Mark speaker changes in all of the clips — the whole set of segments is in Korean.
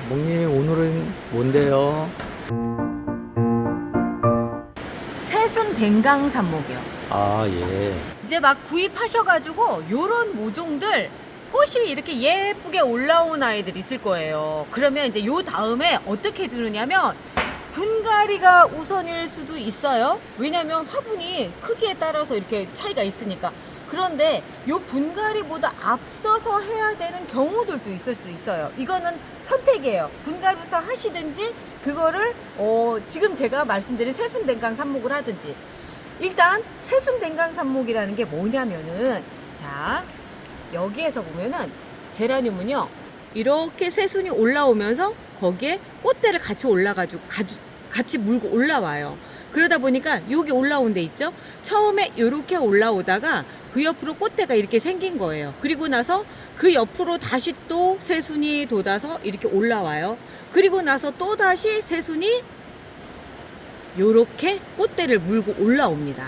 Speaker 1: 목님 오늘은 뭔데요?
Speaker 2: 새순 댕강 삽목이요.
Speaker 1: 아, 예.
Speaker 2: 이제 막 구입하셔가지고 요런 모종들 꽃이 이렇게 예쁘게 올라온 아이들 있을 거예요. 그러면 이제 요 다음에 어떻게 두느냐면 분갈이가 우선일 수도 있어요. 왜냐면 화분이 크기에 따라서 이렇게 차이가 있으니까. 그런데 요 분갈이보다 앞서서 해야 되는 경우들도 있을 수 있어요. 이거는 선택이에요. 분갈이부터 하시든지 그거를 지금 제가 말씀드린 새순댕강 삽목을 하든지. 일단 새순댕강 삽목이라는 게 뭐냐면은, 자, 여기에서 보면은 제라늄은요 이렇게 새순이 올라오면서 거기에 꽃대를 같이 올라가지고 같이 물고 올라와요. 그러다 보니까 여기 올라온 데 있죠. 처음에 이렇게 올라오다가 그 옆으로 꽃대가 이렇게 생긴 거예요. 그리고 나서 그 옆으로 다시 또 새순이 돋아서 이렇게 올라와요. 그리고 나서 또 다시 새순이 요렇게 꽃대를 물고 올라옵니다.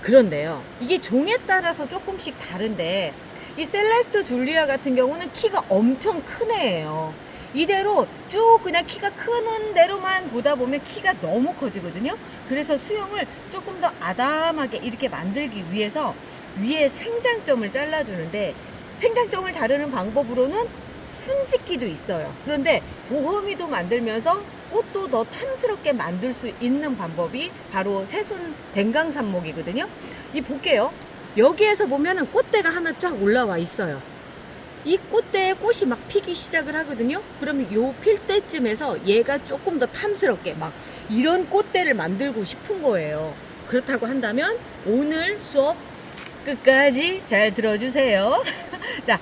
Speaker 2: 그런데요, 이게 종에 따라서 조금씩 다른데 이 셀레스토 줄리아 같은 경우는 키가 엄청 큰 애예요. 이대로 쭉 그냥 키가 크는 대로만 보다 보면 키가 너무 커지거든요. 그래서 수영을 조금 더 아담하게 이렇게 만들기 위해서 위에 생장점을 잘라주는데, 생장점을 자르는 방법으로는 순짓기도 있어요. 그런데 보험이도 만들면서 꽃도 더 탐스럽게 만들 수 있는 방법이 바로 새순 댕강 삽목이거든요. 이 볼게요. 여기에서 보면은 꽃대가 하나 쫙 올라와 있어요. 이 꽃대에 꽃이 막 피기 시작을 하거든요. 그러면 요 필 때쯤에서 얘가 조금 더 탐스럽게 막 이런 꽃대를 만들고 싶은 거예요. 그렇다고 한다면 오늘 수업 끝까지 잘 들어주세요. 자,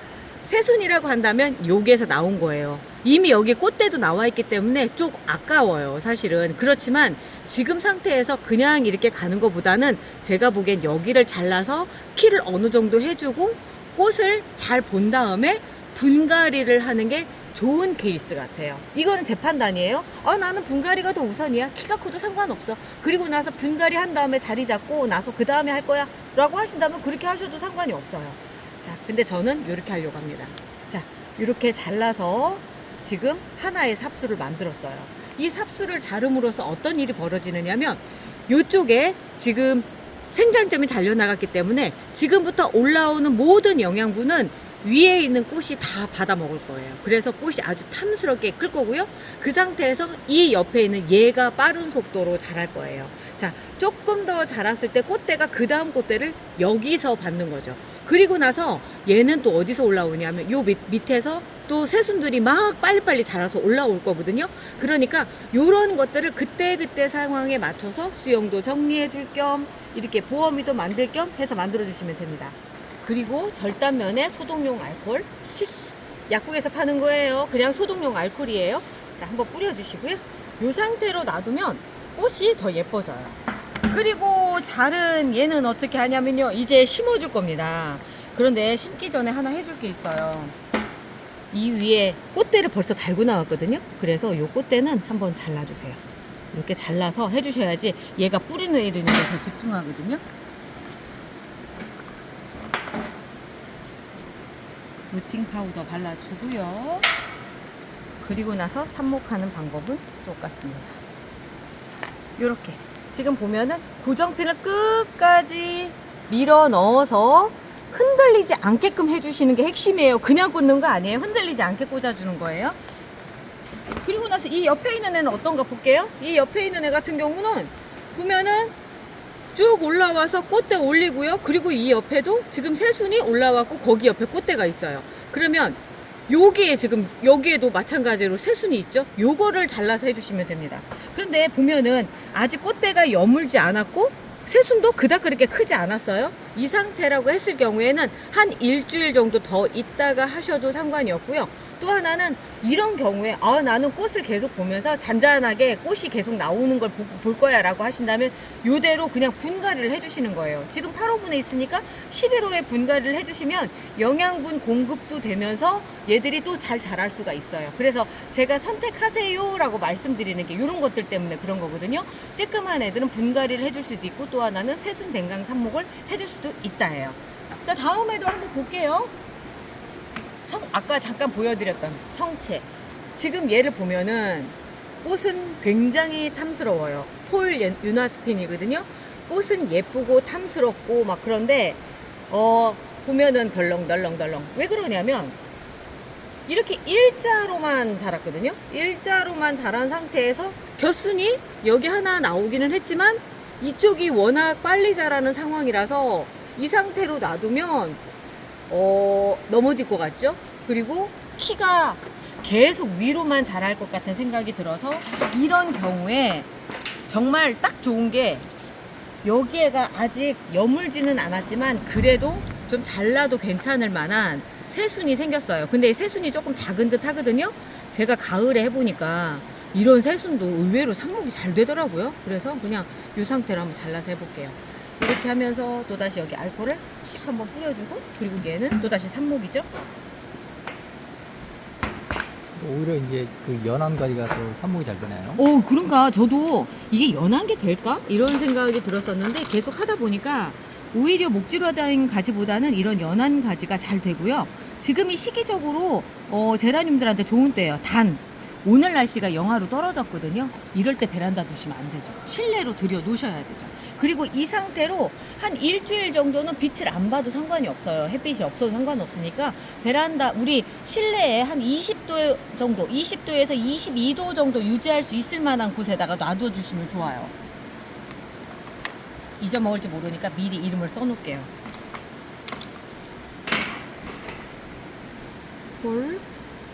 Speaker 2: 새순이라고 한다면 여기에서 나온 거예요. 이미 여기 꽃대도 나와 있기 때문에 좀 아까워요, 사실은. 그렇지만 지금 상태에서 그냥 이렇게 가는 것보다는 제가 보기엔 여기를 잘라서 키를 어느 정도 해주고 꽃을 잘 본 다음에 분갈이를 하는 게 좋은 케이스 같아요. 이거는 제 판단이에요. 나는 분갈이가 더 우선이야. 키가 커도 상관없어. 그리고 나서 분갈이 한 다음에 자리 잡고 나서 그 다음에 할 거야 라고 하신다면 그렇게 하셔도 상관이 없어요. 자, 근데 저는 이렇게 하려고 합니다. 자, 이렇게 잘라서 지금 하나의 삽수를 만들었어요. 이 삽수를 자름으로써 어떤 일이 벌어지느냐면 이쪽에 지금 생장점이 잘려나갔기 때문에 지금부터 올라오는 모든 영양분은 위에 있는 꽃이 다 받아 먹을 거예요. 그래서 꽃이 아주 탐스럽게 클 거고요. 그 상태에서 이 옆에 있는 얘가 빠른 속도로 자랄 거예요. 자, 조금 더 자랐을 때 꽃대가 그 다음 꽃대를 여기서 받는 거죠. 그리고 나서 얘는 또 어디서 올라오냐면 요 밑에서 또 새순들이 막 빨리빨리 자라서 올라올 거거든요. 그러니까 요런 것들을 그때그때 상황에 맞춰서 수영도 정리해 줄 겸 이렇게 보어미도 만들 겸 해서 만들어 주시면 됩니다. 그리고 절단면에 소독용 알코올, 약국에서 파는 거예요. 그냥 소독용 알코올이에요. 자, 한번 뿌려 주시고요. 요 상태로 놔두면 꽃이 더 예뻐져요. 그리고 자른 얘는 어떻게 하냐면요, 이제 심어줄 겁니다. 그런데 심기 전에 하나 해줄 게 있어요. 이 위에 꽃대를 벌써 달고 나왔거든요. 그래서 이 꽃대는 한번 잘라주세요. 이렇게 잘라서 해주셔야지 얘가 뿌리는 애들이 더 집중하거든요. 루팅 파우더 발라주고요. 그리고 나서 삽목하는 방법은 똑같습니다. 이렇게 지금 보면은 고정핀을 끝까지 밀어 넣어서 흔들리지 않게끔 해주시는 게 핵심이에요. 그냥 꽂는 거 아니에요. 흔들리지 않게 꽂아주는 거예요. 그리고 나서 이 옆에 있는 애는 어떤가 볼게요. 이 옆에 있는 애 같은 경우는 보면은 쭉 올라와서 꽃대 올리고요. 그리고 이 옆에도 지금 새순이 올라왔고 거기 옆에 꽃대가 있어요. 그러면 여기에 지금 여기에도 마찬가지로 새순이 있죠. 요거를 잘라서 해주시면 됩니다. 그런데 보면은 아직 꽃대가 여물지 않았고 새순도 그닥 그렇게 크지 않았어요. 이 상태라고 했을 경우에는 한 일주일 정도 더 있다가 하셔도 상관이 없고요. 또 하나는 이런 경우에 나는 꽃을 계속 보면서 잔잔하게 꽃이 계속 나오는 걸 볼 거야 라고 하신다면 이대로 그냥 분갈이를 해주시는 거예요. 지금 8호분에 있으니까 11호에 분갈이를 해주시면 영양분 공급도 되면서 얘들이 또 잘 자랄 수가 있어요. 그래서 제가 선택하세요 라고 말씀드리는 게 이런 것들 때문에 그런 거거든요. 쬐끄만 애들은 분갈이를 해줄 수도 있고, 또 하나는 새순 댕강 삽목을 해줄 수도 있다예요. 자, 다음에도 한번 볼게요. 아까 잠깐 보여드렸던 성체. 지금 얘를 보면은 꽃은 굉장히 탐스러워요. 폴 유나스핀이거든요. 꽃은 예쁘고 탐스럽고 막 그런데 보면은 덜렁덜렁덜렁. 왜 그러냐면 이렇게 일자로만 자랐거든요. 일자로만 자란 상태에서 겨순이 여기 하나 나오기는 했지만 이쪽이 워낙 빨리 자라는 상황이라서 이 상태로 놔두면 넘어질 것 같죠? 그리고 키가 계속 위로만 자랄 것 같은 생각이 들어서 이런 경우에 정말 딱 좋은 게 여기에가 아직 여물지는 않았지만 그래도 좀 잘라도 괜찮을 만한 새순이 생겼어요. 근데 이 새순이 조금 작은 듯 하거든요. 제가 가을에 해보니까 이런 새순도 의외로 삽목이 잘 되더라고요. 그래서 그냥 이 상태로 한번 잘라서 해볼게요. 이렇게 하면서 또다시 여기 알코올을 씩 한번 뿌려주고, 그리고 얘는 또다시 삽목이죠.
Speaker 1: 오히려 이제 그 연한 가지가 또 삽목이 잘 되나요?
Speaker 2: 그런가. 저도 이게 연한 게 될까? 이런 생각이 들었었는데 계속 하다 보니까 오히려 목질화된 가지보다는 이런 연한 가지가 잘 되고요. 지금이 시기적으로 제라늄들한테 좋은 때예요. 단 오늘 날씨가 영하로 떨어졌거든요. 이럴 때 베란다 두시면 안 되죠. 실내로 들여 놓으셔야 되죠. 그리고 이 상태로 한 일주일 정도는 빛을 안 봐도 상관이 없어요. 햇빛이 없어도 상관없으니까 베란다 우리 실내에 한 20도 정도, 20도에서 22도 정도 유지할 수 있을 만한 곳에다가 놔둬 주시면 좋아요. 잊어먹을지 모르니까 미리 이름을 써놓을게요. 폴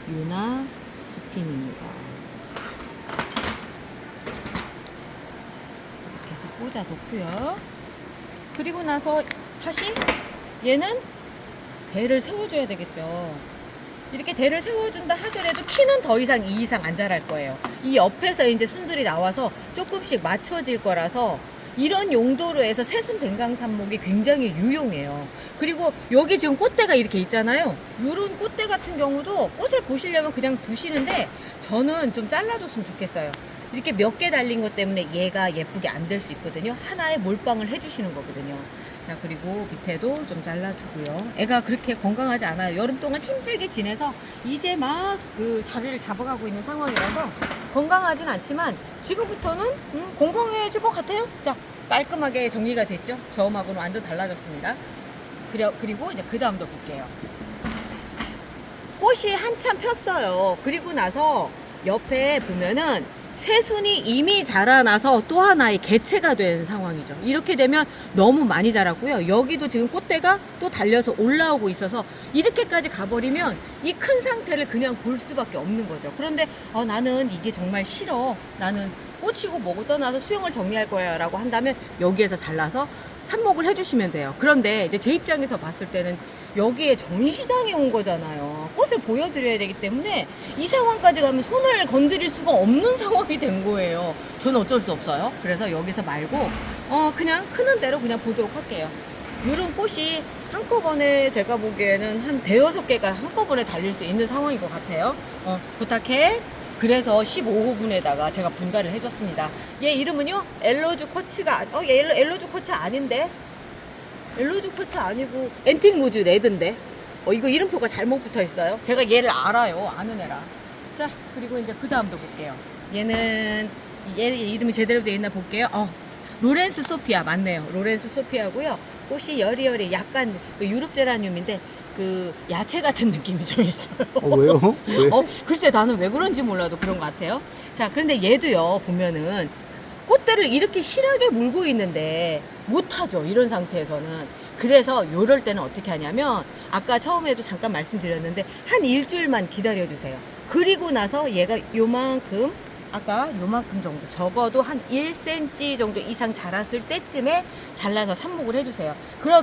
Speaker 2: 유나 스핀입니다. 이렇게 해서 꽂아 놓고요. 그리고 나서 다시 얘는 대를 세워줘야 되겠죠. 이렇게 대를 세워준다 하더라도 키는 더 이상 이 이상 안 자랄 거예요. 이 옆에서 이제 순들이 나와서 조금씩 맞춰질 거라서 이런 용도로 해서 새순 댕강삽목이 굉장히 유용해요. 그리고 여기 지금 꽃대가 이렇게 있잖아요. 이런 꽃대 같은 경우도 꽃을 보시려면 그냥 두시는데 저는 좀 잘라줬으면 좋겠어요. 이렇게 몇 개 달린 것 때문에 얘가 예쁘게 안 될 수 있거든요. 하나의 몰빵을 해주시는 거거든요. 자, 그리고 밑에도 좀 잘라주고요. 애가 그렇게 건강하지 않아요. 여름 동안 힘들게 지내서 이제 막 그 자리를 잡아가고 있는 상황이라서 건강하진 않지만 지금부터는 건강해질 것 같아요. 자, 깔끔하게 정리가 됐죠. 저음하고는 완전 달라졌습니다. 그리고 이제 그 다음도 볼게요. 꽃이 한참 폈어요. 그리고 나서 옆에 보면은 새순이 이미 자라나서 또 하나의 개체가 된 상황이죠. 이렇게 되면 너무 많이 자랐고요. 여기도 지금 꽃대가 또 달려서 올라오고 있어서 이렇게까지 가버리면 이 큰 상태를 그냥 볼 수밖에 없는 거죠. 그런데 나는 이게 정말 싫어. 나는 꽃이고 뭐고 떠나서 수영을 정리할 거야 라고 한다면 여기에서 잘라서 삽목을 해주시면 돼요. 그런데 이제 제 입장에서 봤을 때는 여기에 전시장에 온 거잖아요. 꽃을 보여드려야 되기 때문에 이 상황까지 가면 손을 건드릴 수가 없는 상황이 된 거예요. 저는 어쩔 수 없어요. 그래서 여기서 말고 그냥 크는 대로 그냥 보도록 할게요. 이런 꽃이 한꺼번에 제가 보기에는 한 5-6개가 한꺼번에 달릴 수 있는 상황인 것 같아요. 부탁해. 그래서 15호분에다가 제가 분갈이를 해줬습니다. 얘 이름은요 엘로주 코치가 얘 엘로주 코치 아닌데, 엘로주 코치 아니고 앤틱 로즈 레드인데 이거 이름표가 잘못 붙어 있어요. 제가 얘를 알아요. 아는 애라. 자, 그리고 이제 그 다음도 볼게요. 얘는 얘 이름이 제대로 되어 있나 볼게요. 로렌스 소피아 맞네요. 로렌스 소피아고요. 꽃이 여리여리 약간 그 유럽 제라늄인데 그 야채 같은 느낌이 좀 있어요.
Speaker 1: 왜요? 왜?
Speaker 2: 글쎄 나는 왜 그런지 몰라도 그런 것 같아요. 자, 그런데 얘도요 보면은 꽃대를 이렇게 실하게 물고 있는데 못하죠. 이런 상태에서는. 그래서 요럴 때는 어떻게 하냐면 아까 처음에도 잠깐 말씀드렸는데 한 일주일만 기다려주세요. 그리고 나서 얘가 요만큼 아까 요만큼 정도 적어도 한 1cm 정도 이상 자랐을 때쯤에 잘라서 삽목을 해주세요.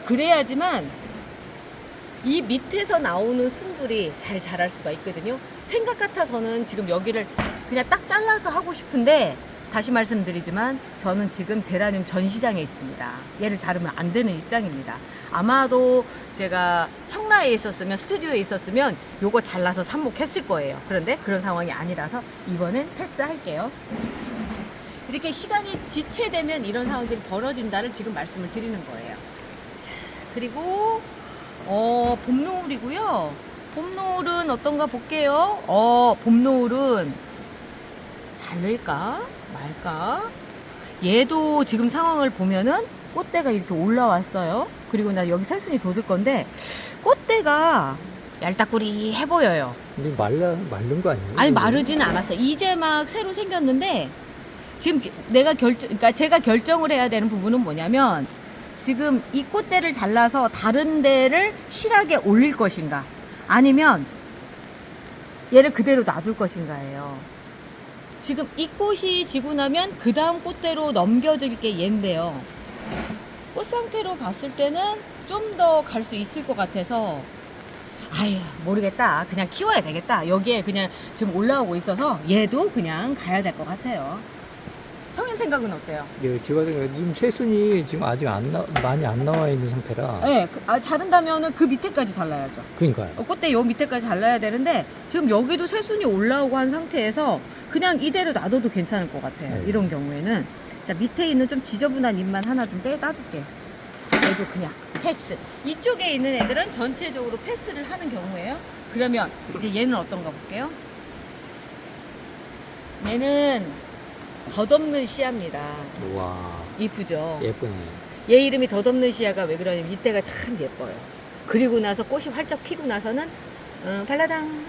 Speaker 2: 그래야지만 이 밑에서 나오는 순들이 잘 자랄 수가 있거든요. 생각 같아서는 지금 여기를 그냥 딱 잘라서 하고 싶은데 다시 말씀드리지만 저는 지금 제라늄 전시장에 있습니다. 얘를 자르면 안 되는 입장입니다. 아마도 제가 청라에 있었으면, 스튜디오에 있었으면 요거 잘라서 삽목했을 거예요. 그런데 그런 상황이 아니라서 이번엔 패스할게요. 이렇게 시간이 지체되면 이런 상황들이 벌어진다를 지금 말씀을 드리는 거예요. 자, 그리고 봄노을이고요. 봄노을은 어떤가 볼게요. 봄노을은 잘릴까 말까. 얘도 지금 상황을 보면은 꽃대가 이렇게 올라왔어요. 그리고 나 여기 새순이 돋을 건데 꽃대가 얄딱구리해 보여요.
Speaker 1: 근데 마른 거 아니에요?
Speaker 2: 아니 마르지는 않았어요. 이제 막 새로 생겼는데 지금 그러니까 제가 결정을 해야 되는 부분은 뭐냐면 지금 이 꽃대를 잘라서 다른 데를 실하게 올릴 것인가 아니면 얘를 그대로 놔둘 것인가예요. 지금 이 꽃이 지고 나면 그 다음 꽃대로 넘겨질 게 얘인데요. 꽃 상태로 봤을 때는 좀 더 갈 수 있을 것 같아서 아유 모르겠다. 그냥 키워야 되겠다. 여기에 그냥 지금 올라오고 있어서 얘도 그냥 가야 될 것 같아요. 형님 생각은 어때요?
Speaker 1: 예, 제가 생각에 지금 새순이 지금 아직 많이 안 나와 있는 상태라.
Speaker 2: 네, 자른다면은 그 밑에까지 잘라야죠.
Speaker 1: 그러니까요.
Speaker 2: 꽃대 요 밑에까지 잘라야 되는데 지금 여기도 새순이 올라오고 한 상태에서 그냥 이대로 놔둬도 괜찮을 것 같아요.
Speaker 1: 네.
Speaker 2: 이런 경우에는. 자, 밑에 있는 좀 지저분한 잎만 하나 좀 따줄게. 자, 얘도 그냥 패스. 이쪽에 있는 애들은 전체적으로 패스를 하는 경우예요. 그러면 이제 얘는 어떤가 볼게요. 얘는 덧없는 씨앗입니다.
Speaker 1: 와,
Speaker 2: 이쁘죠?
Speaker 1: 예쁘네.
Speaker 2: 얘 이름이 덧없는 씨앗가 왜 그러냐면 이때가 참 예뻐요. 그리고 나서 꽃이 활짝 피고 나서는 발라당.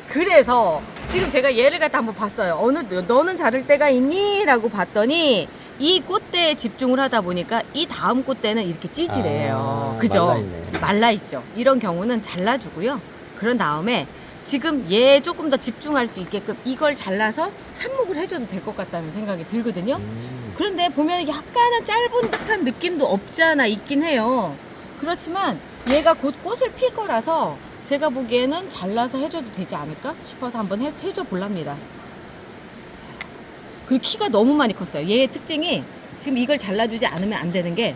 Speaker 2: 그래서 지금 제가 얘를 갖다 한번 봤어요. 너는 자를 때가 있니? 라고 봤더니 이 꽃대에 집중을 하다 보니까 이 다음 꽃대는 이렇게 찌질해요. 그죠?
Speaker 1: 말라있네.
Speaker 2: 말라있죠. 이런 경우는 잘라주고요. 그런 다음에 지금 얘 조금 더 집중할 수 있게끔 이걸 잘라서 삽목을 해줘도 될 것 같다는 생각이 들거든요. 그런데 보면 약간은 짧은 듯한 느낌도 없지 않아 있긴 해요. 그렇지만 얘가 곧 꽃을 필 거라서 제가 보기에는 잘라서 해줘도 되지 않을까 싶어서 한번 해줘 볼랍니다. 그리고 키가 너무 많이 컸어요. 얘의 특징이 지금 이걸 잘라주지 않으면 안 되는 게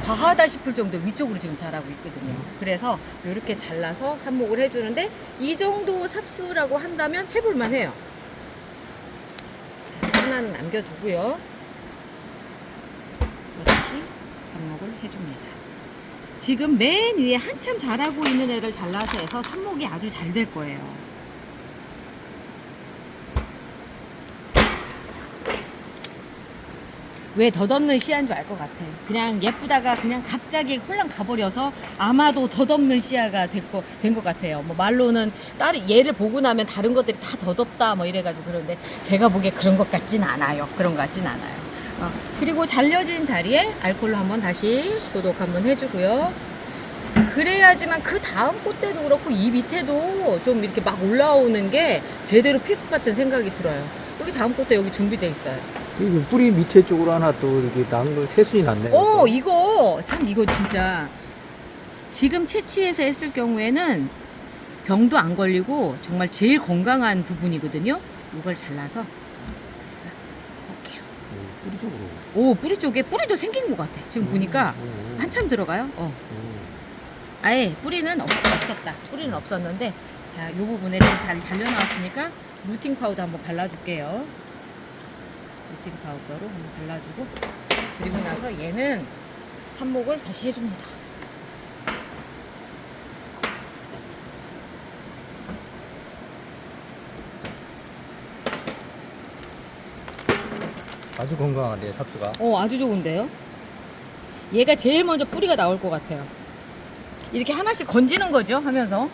Speaker 2: 과하다 싶을 정도 위쪽으로 지금 자라고 있거든요. 그래서 이렇게 잘라서 삽목을 해주는데 이 정도 삽수라고 한다면 해볼만 해요. 자, 하나는 남겨두고요. 이렇게 삽목을 해줍니다. 지금 맨 위에 한참 자라고 있는 애를 잘라서 해서 삽목이 아주 잘 될 거예요. 왜 덧없는 씨앗인 줄 알 것 같아. 그냥 예쁘다가 그냥 갑자기 홀랑 가버려서 아마도 덧없는 씨앗가 된 것 같아요. 뭐 말로는 얘를 보고 나면 다른 것들이 다 덧없다 뭐 이래가지고 그런데 제가 보기에 그런 것 같진 않아요. 그런 것 같진 않아요. 그리고 잘려진 자리에 알콜로 한번 다시 소독 한번 해주고요. 그래야지만 그 다음 꽃대도 그렇고 이 밑에도 좀 이렇게 막 올라오는 게 제대로 필 것 같은 생각이 들어요. 여기 다음 꽃대 여기 준비돼 있어요.
Speaker 1: 그리고 뿌리 밑에 쪽으로 하나 또 이렇게 새순이 났네요.
Speaker 2: 이거 진짜 지금 채취해서 했을 경우에는 병도 안 걸리고 정말 제일 건강한 부분이거든요. 이걸 잘라서 제가 볼게요.
Speaker 1: 뿌리 쪽으로.
Speaker 2: 뿌리 쪽에 뿌리도 생긴 것 같아. 지금 보니까 한참 들어가요. 아예 뿌리는 없었다. 뿌리는 없었는데 자, 이 부분에 지금 잘 나왔으니까 루팅 파우더 한번 발라줄게요. 루팅 파우더로 한번 발라주고 그리고 나서 얘는 삽목을 다시 해줍니다.
Speaker 1: 아주 건강한데요, 삽수가.
Speaker 2: 아주 좋은데요? 얘가 제일 먼저 뿌리가 나올 것 같아요. 이렇게 하나씩 건지는 거죠, 하면서.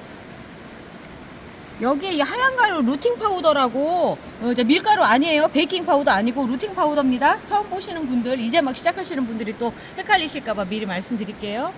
Speaker 2: 여기에 이 하얀 가루 루팅 파우더라고, 밀가루 아니에요. 베이킹 파우더 아니고 루팅 파우더입니다. 처음 보시는 분들, 이제 막 시작하시는 분들이 또 헷갈리실까봐 미리 말씀드릴게요.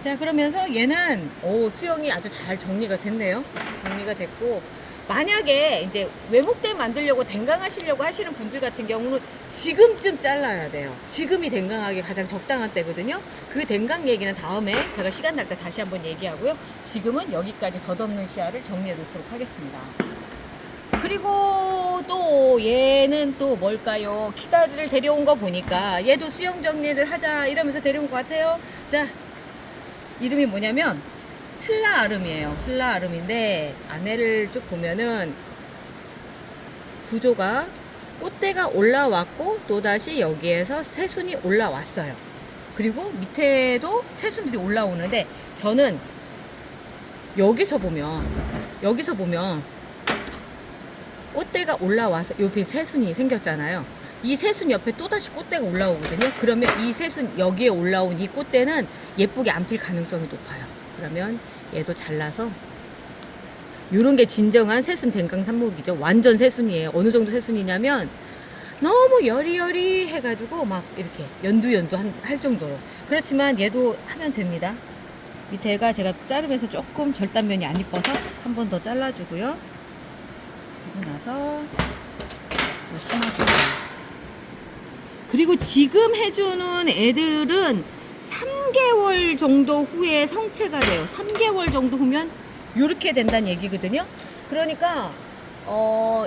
Speaker 2: 자, 그러면서 얘는, 수영이 아주 잘 정리가 됐네요. 정리가 됐고, 만약에 이제 외목대 만들려고 댕강하시려고 하시는 분들 같은 경우는 지금쯤 잘라야 돼요. 지금이 댕강하기 가장 적당한 때거든요. 그 댕강 얘기는 다음에 제가 시간 날 때 다시 한번 얘기하고요. 지금은 여기까지 덧없는 씨앗을 정리해 놓도록 하겠습니다. 그리고 또 얘는 또 뭘까요? 키다리를 데려온 거 보니까 얘도 수영 정리를 하자 이러면서 데려온 것 같아요. 자, 이름이 뭐냐면 슬라 아름이에요. 슬라 아름인데 안에를 쭉 보면은 구조가 꽃대가 올라왔고 또다시 여기에서 새순이 올라왔어요. 그리고 밑에도 새순들이 올라오는데 저는 여기서 보면 꽃대가 올라와서 옆에 새순이 생겼잖아요. 이 새순 옆에 또다시 꽃대가 올라오거든요. 그러면 이 새순 여기에 올라온 이 꽃대는 예쁘게 안 필 가능성이 높아요. 그러면 얘도 잘라서 요런 게 진정한 새순 댕강 삽목이죠. 완전 새순이에요. 어느 정도 새순이냐면 너무 여리여리 해가지고 막 이렇게 연두 할 정도로. 그렇지만 얘도 하면 됩니다. 밑에가 제가 자르면서 조금 절단면이 안 이뻐서 한 번 더 잘라주고요. 그리고 나서 또 심어주고요. 그리고 지금 해주는 애들은 3개월 정도 후에 성체가 돼요. 3개월 정도 후면 이렇게 된다는 얘기거든요. 그러니까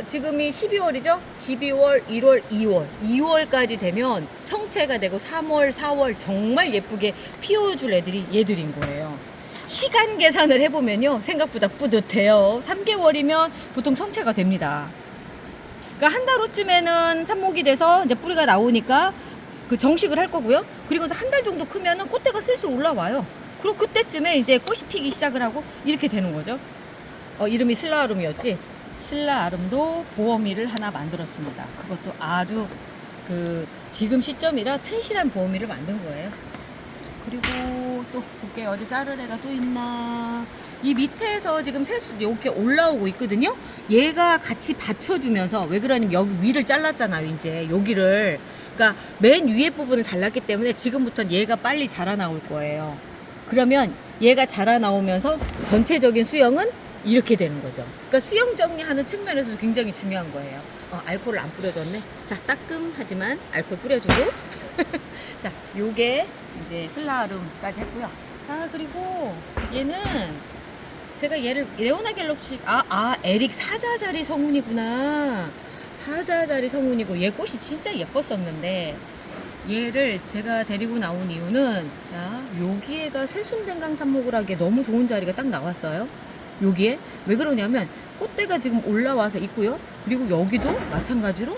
Speaker 2: 지금이 12월이죠? 12월, 1월, 2월. 2월까지 되면 성체가 되고 3월, 4월 정말 예쁘게 피워줄 애들이 얘들인 거예요. 시간 계산을 해보면요. 생각보다 뿌듯해요. 3개월이면 보통 성체가 됩니다. 그러니까 한 달 후쯤에는 삽목이 돼서 이제 뿌리가 나오니까 그 정식을 할 거고요. 그리고 한 달 정도 크면은 꽃대가 슬슬 올라와요. 그리고 그때쯤에 이제 꽃이 피기 시작을 하고 이렇게 되는 거죠. 이름이 슬라아름이었지. 슬라아름도 보어미를 하나 만들었습니다. 그것도 아주 지금 시점이라 튼실한 보어미를 만든 거예요. 그리고 또 볼게요. 어디 자를 애가 또 있나. 이 밑에서 지금 새수 이렇게 올라오고 있거든요. 얘가 같이 받쳐주면서, 왜 그러냐면 여기 위를 잘랐잖아요. 이제 여기를, 그러니까 맨 위에 부분을 잘랐기 때문에 지금부터는 얘가 빨리 자라나올 거예요. 그러면 얘가 자라나오면서 전체적인 수영은 이렇게 되는 거죠. 그러니까 수영 정리하는 측면에서도 굉장히 중요한 거예요. 알코올을 안 뿌려줬네. 자, 따끔하지만 알코올 뿌려주고. 자, 요게 이제 슬라아름까지 했고요. 자, 그리고 얘는 제가 얘를 레오나 갤럭시, 에릭 사자자리 성운이구나. 사자자리 성운이고, 얘 꽃이 진짜 예뻤었는데, 얘를 제가 데리고 나온 이유는, 자, 여기에가 새순댕강 삽목을 하기에 너무 좋은 자리가 딱 나왔어요. 여기에. 왜 그러냐면, 꽃대가 지금 올라와서 있고요. 그리고 여기도 마찬가지로,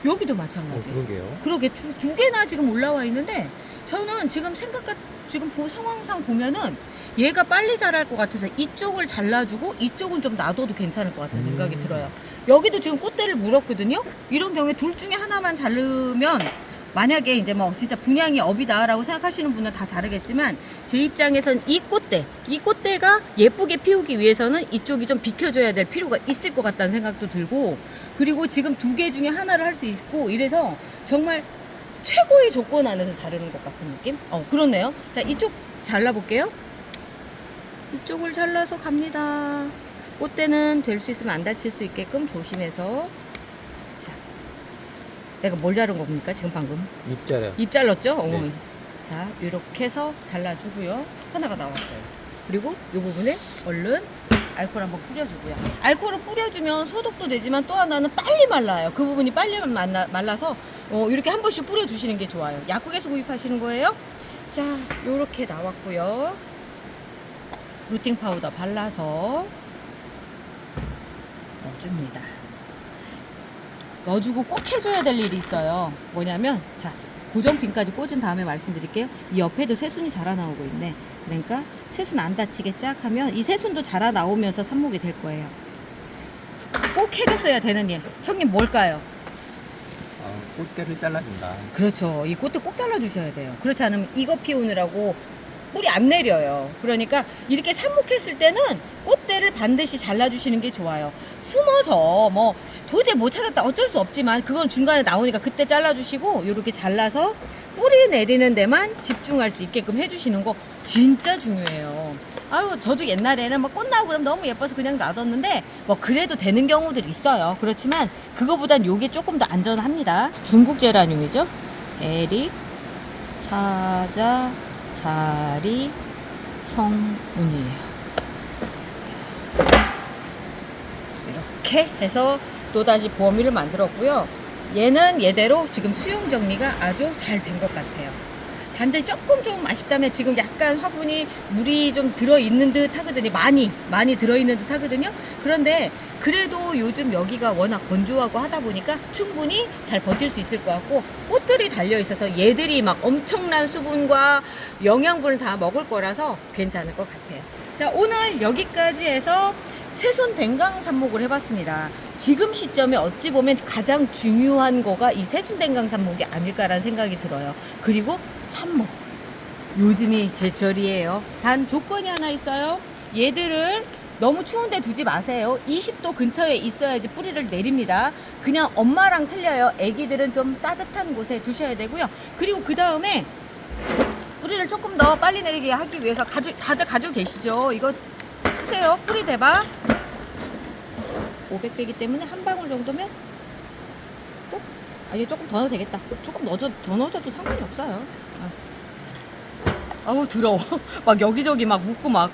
Speaker 2: 여기도 마찬가지.
Speaker 1: 그러게요.
Speaker 2: 그러게 두 개나 지금 올라와 있는데, 저는 지금 지금 상황상 보면은, 얘가 빨리 자랄 것 같아서 이쪽을 잘라주고 이쪽은 좀 놔둬도 괜찮을 것 같은 생각이 들어요. 여기도 지금 꽃대를 물었거든요. 이런 경우에 둘 중에 하나만 자르면, 만약에 이제 뭐 진짜 분양이 업이다라고 생각하시는 분은 다 자르겠지만, 제 입장에선 이 꽃대가 예쁘게 피우기 위해서는 이쪽이 좀 비켜줘야 될 필요가 있을 것 같다는 생각도 들고, 그리고 지금 두 개 중에 하나를 할 수 있고, 이래서 정말 최고의 조건 안에서 자르는 것 같은 느낌? 그렇네요. 자, 이쪽 잘라볼게요. 이쪽을 잘라서 갑니다. 꽃대는 될 수 있으면 안 다칠 수 있게끔 조심해서. 자, 내가 뭘 자른 겁니까? 지금 방금 입 잘랐죠?
Speaker 1: 네.
Speaker 2: 자, 이렇게 해서 잘라주고요. 하나가 나왔어요. 그리고 이 부분에 얼른 알코올 한번 뿌려주고요. 알코올을 뿌려주면 소독도 되지만 또 하나는 빨리 말라요. 그 부분이 빨리 말라서 이렇게 한 번씩 뿌려주시는 게 좋아요. 약국에서 구입하시는 거예요. 자, 이렇게 나왔고요. 루팅 파우더 발라서 넣어줍니다. 넣어주고 꼭 해줘야 될 일이 있어요. 뭐냐면, 자, 고정핀까지 꽂은 다음에 말씀드릴게요. 이 옆에도 새순이 자라나오고 있네. 그러니까 새순 안 다치게 쫙 하면 이 새순도 자라나오면서 삽목이 될 거예요. 꼭 해줬어야 되는 일. 청님 뭘까요?
Speaker 1: 꽃대를 잘라준다.
Speaker 2: 그렇죠. 이 꽃대 꼭 잘라주셔야 돼요. 그렇지 않으면 이거 피우느라고 뿌리 안 내려요. 그러니까 이렇게 삽목했을 때는 꽃대를 반드시 잘라주시는 게 좋아요. 숨어서 뭐 도저히 못 찾았다 어쩔 수 없지만 그건 중간에 나오니까 그때 잘라주시고, 이렇게 잘라서 뿌리 내리는 데만 집중할 수 있게끔 해주시는 거 진짜 중요해요. 저도 옛날에는 뭐 꽃 나오고 그러면 너무 예뻐서 그냥 놔뒀는데 뭐 그래도 되는 경우들 있어요. 그렇지만 그거보단 요게 조금 더 안전합니다. 중국 제라늄이죠. 에릭 사자자리 성운이에요. 이렇게 해서 또다시 보어미를 만들었고요. 얘는 얘대로 지금 수용 정리가 아주 잘 된 것 같아요. 단지 조금 아쉽다면 지금 약간 화분이 물이 좀 들어있는 듯 하거든요. 많이 들어있는 듯 하거든요. 그런데 그래도 요즘 여기가 워낙 건조하고 하다 보니까 충분히 잘 버틸 수 있을 것 같고, 꽃들이 달려 있어서 얘들이 막 엄청난 수분과 영양분을 다 먹을 거라서 괜찮을 것 같아요. 자, 오늘 여기까지 해서 새순 댕강 삽목을 해봤습니다. 지금 시점에 어찌 보면 가장 중요한 거가 이 새순 댕강 삽목이 아닐까라는 생각이 들어요. 그리고 삽목, 요즘이 제철이에요. 단 조건이 하나 있어요. 얘들을 너무 추운데 두지 마세요. 20도 근처에 있어야지 뿌리를 내립니다. 그냥 엄마랑 틀려요. 애기들은 좀 따뜻한 곳에 두셔야 되고요. 그리고 그 다음에 뿌리를 조금 더 빨리 내리게 하기 위해서 다들 가지고 계시죠? 이거 쓰세요. 뿌리 대박 500배이기 때문에 한 방울 정도면 또? 아니, 조금 더 넣어도 되겠다. 조금 더 넣어줘도 상관이 없어요. 아우, 더러워. 막 여기저기 막 묻고 막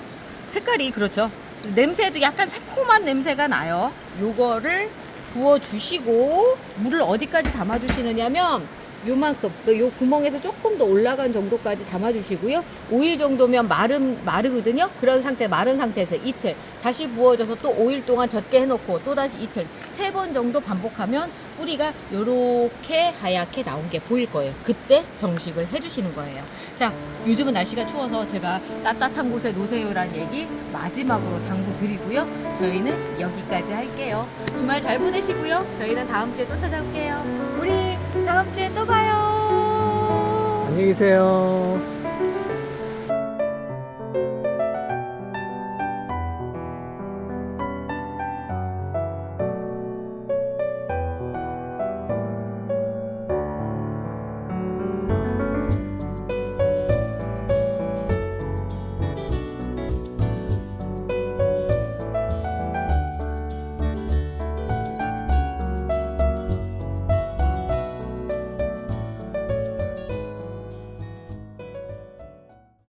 Speaker 2: 색깔이 그렇죠. 냄새도 약간 새콤한 냄새가 나요. 요거를 부어주시고, 물을 어디까지 담아주시느냐면 요만큼, 요 구멍에서 조금 더 올라간 정도까지 담아주시고요. 5일 정도면 마르거든요. 그런 상태, 마른 상태에서 이틀 다시 부어줘서 또 5일 동안 젖게 해놓고 또 다시 이틀, 3번 정도 반복하면 뿌리가 요렇게 하얗게 나온 게 보일 거예요. 그때 정식을 해주시는 거예요. 자, 요즘은 날씨가 추워서 제가 따뜻한 곳에 놓으세요라는 얘기 마지막으로 당부 드리고요. 저희는 여기까지 할게요. 주말 잘 보내시고요. 저희는 다음 주에 또 찾아올게요. 우리 다음 주에 또 봐요.
Speaker 1: 안녕히 계세요.